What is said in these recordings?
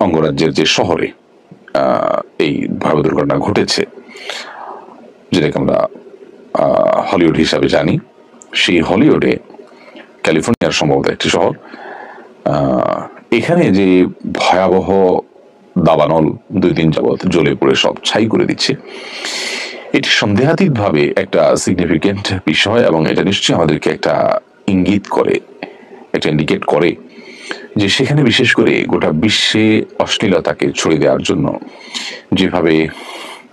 অঙ্গরাজ্যের যে শহরে এই ভয়াবহ দুর্ঘটনা ঘটেছে, যেটাকে আমরা হলিউড হিসাবে জানি, সেই হলিউডে ক্যালিফোর্নিয়ার সম্ভবত একটি শহর, এখানে যে ভয়াবহ দাবানল 2 দিন যাবৎ জ্বলে পড়ে সব ছাই করে দিচ্ছে, এটি সন্দেহাতীতভাবে একটা সিগনিফিকেন্ট বিষয় এবং এটা নিশ্চয়ই আমাদেরকে একটা ইঙ্গিত করে, একটা ইন্ডিকেট করে যে সেখানে বিশেষ করে গোটা বিশ্বে অশ্লীলতাকে ছড়িয়ে দেওয়ার জন্য যেভাবে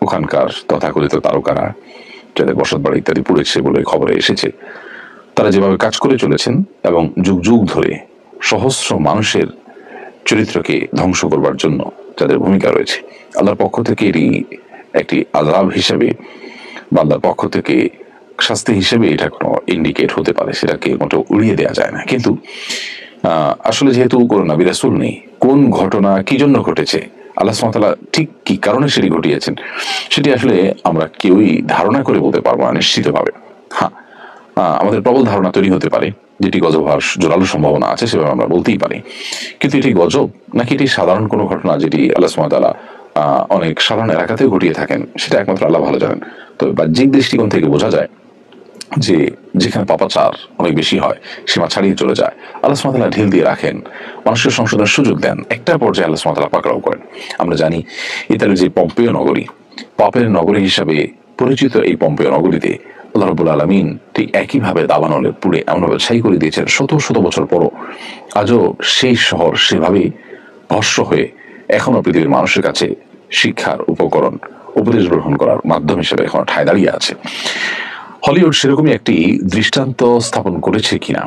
ওখানকার তথাকথিত তারকারা, যাদের বসত বাড়ি ইত্যাদি পুড়েছে বলে খবরে এসেছে, তারা যেভাবে কাজ করে চলেছেন এবং যুগ যুগ ধরে সহস্র মানুষের চরিত্রকে ধ্বংস করবার জন্য যাদের ভূমিকা রয়েছে, আল্লাহর পক্ষ থেকে এটি একটি আযাব হিসেবে বা আল্লাহর পক্ষ থেকে শাস্তি হিসেবে এটা কোনো ইন্ডিকেট হতে পারে, সেটাকে মোটেও উড়িয়ে দেওয়া যায় না। কিন্তু আসলে যেহেতু কোনো নবী রাসূল নেই, কোন ঘটনা কি জন্য ঘটেছে, আল্লাহ সুবহানাহু ওয়া তাআলা ঠিক কি কারণে সেটি ঘটিয়েছেন, সেটি আসলে আমরা কেউই ধারণা করে বলতে পারবো না নিশ্চিতভাবে। হ্যাঁ, আমাদের প্রবল ধারণা তৈরি হতে পারে যেটি গজব হওয়ার জোরালো সম্ভাবনা আছে, সেভাবে আমরা বলতেই পারি। কিন্তু এটি গজব নাকি এটি সাধারণ কোনো ঘটনা যেটি আল্লাহ সুবহানাহু ওয়া তাআলা অনেক সাধারণ এলাকাতেও ঘটিয়ে থাকেন, সেটা একমাত্র আল্লাহ ভালো জানেন। তবে বাহ্যিক দৃষ্টিকোণ থেকে বোঝা যায় যে যেখানে পাপাচার অনেক বেশি হয়, সীমা ছাড়িয়ে চলে যায়, আল্লাহ সুবহানাহু ওয়া তাআলা ঢিল দিয়ে রাখেন, মানুষের সংশোধনের সুযোগ দেন, একটা পর্যায়ে আল্লাহ সুবহানাহু ওয়া তাআলা পাকড়াও করেন। আমরা জানি ইতালির যে পম্পেয় নগরী, পাপের নগরী হিসাবে পরিচিত এই পম্পেয় নগরীতে আল্লাহ রাব্বুল আলামিন ঠিক একইভাবে দাবানলে পুড়ে এমনভাবে ছাই করে দিয়েছেন, শত শত বছর পরও আজও সেই শহর সেভাবেই ভস্ম হয়ে এখনো পৃথিবীর মানুষের কাছে শিক্ষার উপকরণ, উপদেশ গ্রহণ করার মাধ্যম হিসেবে এখনো ঠায় দাঁড়িয়ে আছে। হলিউড সেরকমই একটি দৃষ্টান্ত স্থাপন করেছে কিনা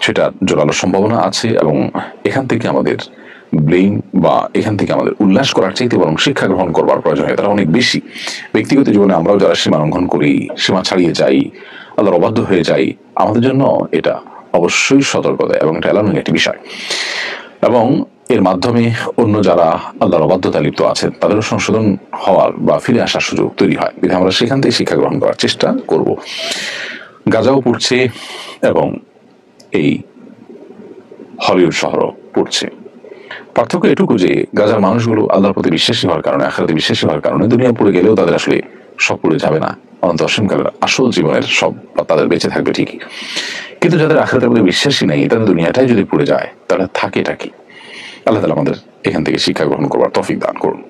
সেটা জোরালো সম্ভাবনা আছে, এবং এখান থেকে আমাদের ব্লেম বা এখান থেকে আমাদের উল্লাস করার চাইতে বরং শিক্ষা গ্রহণ করবার প্রয়োজনীয়তা অনেক বেশি। ব্যক্তিগত জীবনে আমরাও যারা সীমা লঙ্ঘন করি, সীমা ছাড়িয়ে যাই, আল্লাহর অবাধ্য হয়ে যাই, আমাদের জন্য এটা অবশ্যই সতর্কতা এবং এটা অ্যালার্মিং একটি বিষয়। এবং এর মাধ্যমে অন্য যারা আল্লাহর অবাধ্যতা লিপ্ত আছেন তাদেরও সংশোধন হওয়ার বা ফিরে আসার সুযোগ তৈরি হয়, বিধায় আমরা সেখান থেকে শিক্ষা গ্রহণ করার চেষ্টা করব। গাজাও পড়ছে এবং এই হলিউড শহরও পড়ছে। পার্থক্য এটুকু যে গাজার মানুষগুলো আল্লাহর প্রতি বিশ্বাসী হওয়ার কারণে, আখিরাতে বিশ্বাসী হওয়ার কারণে দুনিয়া পুড়ে গেলেও তাদের আসলে সব পুড়ে যাবে না, অনন্ত অসীমকালের আসল জীবনের সব তাদের বেঁচে থাকবে ঠিকই। কিন্তু যাদের আখিরাতের প্রতি বিশ্বাসী নেই, তাদের দুনিয়াটাই যদি পুড়ে যায় তাহলে থাকেটা কি? আল্লাহ তাআলা আমাদের এখান থেকে শিক্ষা গ্রহণ করবার তৌফিক দান করুন।